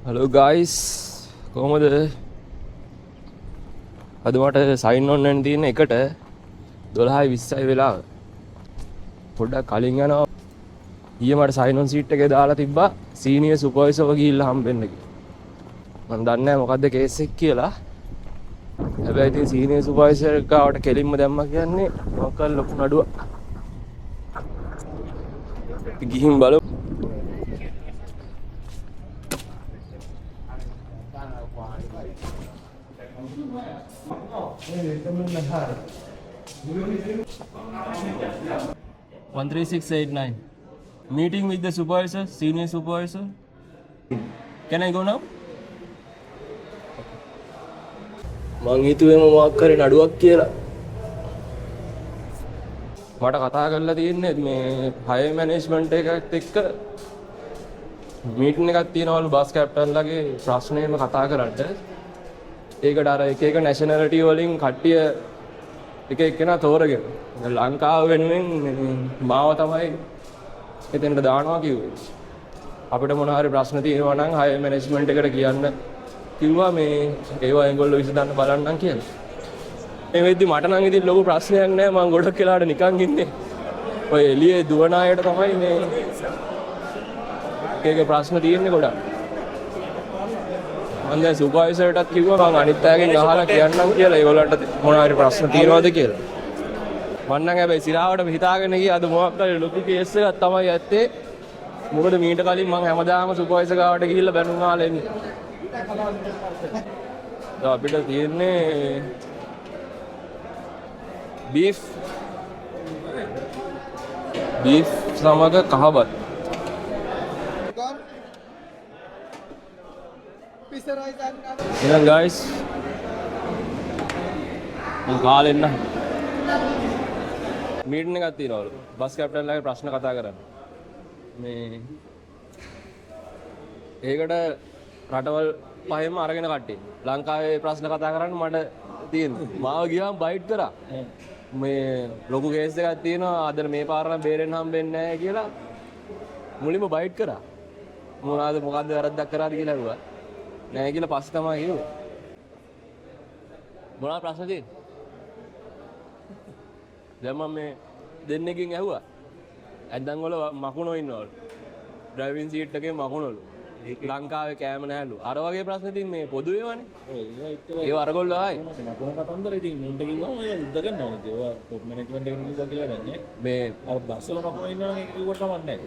Hello guys කොහොමද අද මට සයින් ඔන් වෙන්න තියෙන එකට 12:20යි වෙලාව පොඩ්ඩක් කලින් යනවා ඊයේ මට සයින් ඔන් සීට් එකේ දාලා තිබ්බා සීනියර් සුපර්වයිසර්ව ගිහිල්ලා හම්බෙන්න කියලා මම දන්නේ නැහැ මොකද්ද කේස් එක කියලා හැබැයි ඉතින් සීනියර් සුපර්වයිසර් ගාවට කෙලින්ම දැම්මා කියන්නේ මොකක් ලොකු නඩුවක් ගිහින් බලමු One 3689. Meeting with the supervisor, senior supervisor. Can I go now? මං හිතුවේ මොකක් කරේ නඩුවක් කියලා. මට කතා කරලා තියෙන්නේ මේ හය මැනේජ්මන්ට් එකත් එක්ක මීටින් එකක් තියනවලු බස් කැප්ටන්ලාගේ ප්‍රශ්නේම කතා කරන්න. ඒකට අර එක එක නැෂනැලිටි වලින් කට්ටිය එක එක්කෙනා තෝරගෙන ලංකාව වෙනුවෙන් මාව තමයි එතනට දානවා කිව්වේ. අපිට මොන හරි ප්‍රශ්න තියෙනවා නම් හය මැනේජ්මන්ට් එකට කියන්න කිව්වා මේ ඒවා ඒගොල්ලෝ විසඳන්න බලන්නම් කියලා. මේ වෙද්දි මට නම් ඉතින් ලොකු ප්‍රශ්නයක් නෑ මම ගොඩක් වෙලාවට නිකන් ඉන්නේ. ඔය එළියේ දුවන අයට තමයි මේ එක එක ප්‍රශ්න තියෙන්නේ ගොඩක්. මම දැන් සුපර්වයිසර්ටත් කිව්වා මම අනිත් අයගෙන් අහලා කියන්නම් කියලා ඒගොල්ලන්ට මොන හරි ප්‍රශ්න තියෙනවද කියලා. මම නම් හැබැයි සිරාවට හිතාගෙන ගියා අද මොකක් හරි ලොකු කේස් එකක් තමයි ඇත්තේ. මොකද මීට කලින් මම හැමදාම සුපර්වයිසර් ගාවට ගිහිල්ලා බැනුම් අහලා එන්නේ. දැන් අපිට තියෙන්නේ බීෆ් සමග කහබත්. එහෙනම් guys මම කාලෙ එන්න මීටින් එකක් තියෙනවලු බස් කැප්ටන්ලාගේ ප්‍රශ්න කතා කරන්න මේ ඒකට රටවල් පහෙම අරගෙන කට්ටිය ලංකාවේ ප්‍රශ්න කතා කරන්න මට තියෙනවා මාව ගියාම බයිට් කරා මේ ලොකු කේස් එකක් තියෙනවා අද මේ පාර නම් බේරෙන්න හම්බෙන්නේ නැහැ කියලා මුලින්ම බයිට් කරා මොකද්ද වැරද්දක් කරාද කියලා ඇහුවා නෑ කියලා පස්සේ තමයි කිව්වේ. මොනවා ප්‍රශ්න තියෙන්නේ? දැන් මම මේ දෙන්නෙක්ගෙන් ඇහුවා. ඇද්දන් වල මකුණෝ ඉන්නවලු. ඩ්‍රයිවිං සීට් එකේ මකුණෝලු. ලංකාවේ කෑම නැහැලු. අර වගේ ප්‍රශ්න තියෙන මේ පොදු ඒවානේ. ඒව අරගොල්ලෝ ආයි. මකුණ කතන්දර ඉතින් මුන්ට කිව්වම ඔය උද්ද ගන්නවා. ඒවා ටොප් මැනේජ්මන්ට් එකෙන් කිව්වා කියලා නෑ. මේ අර බස් වල මකුණෝ ඉන්නවා නම් ඒක කිව්වට කමක් නෑ.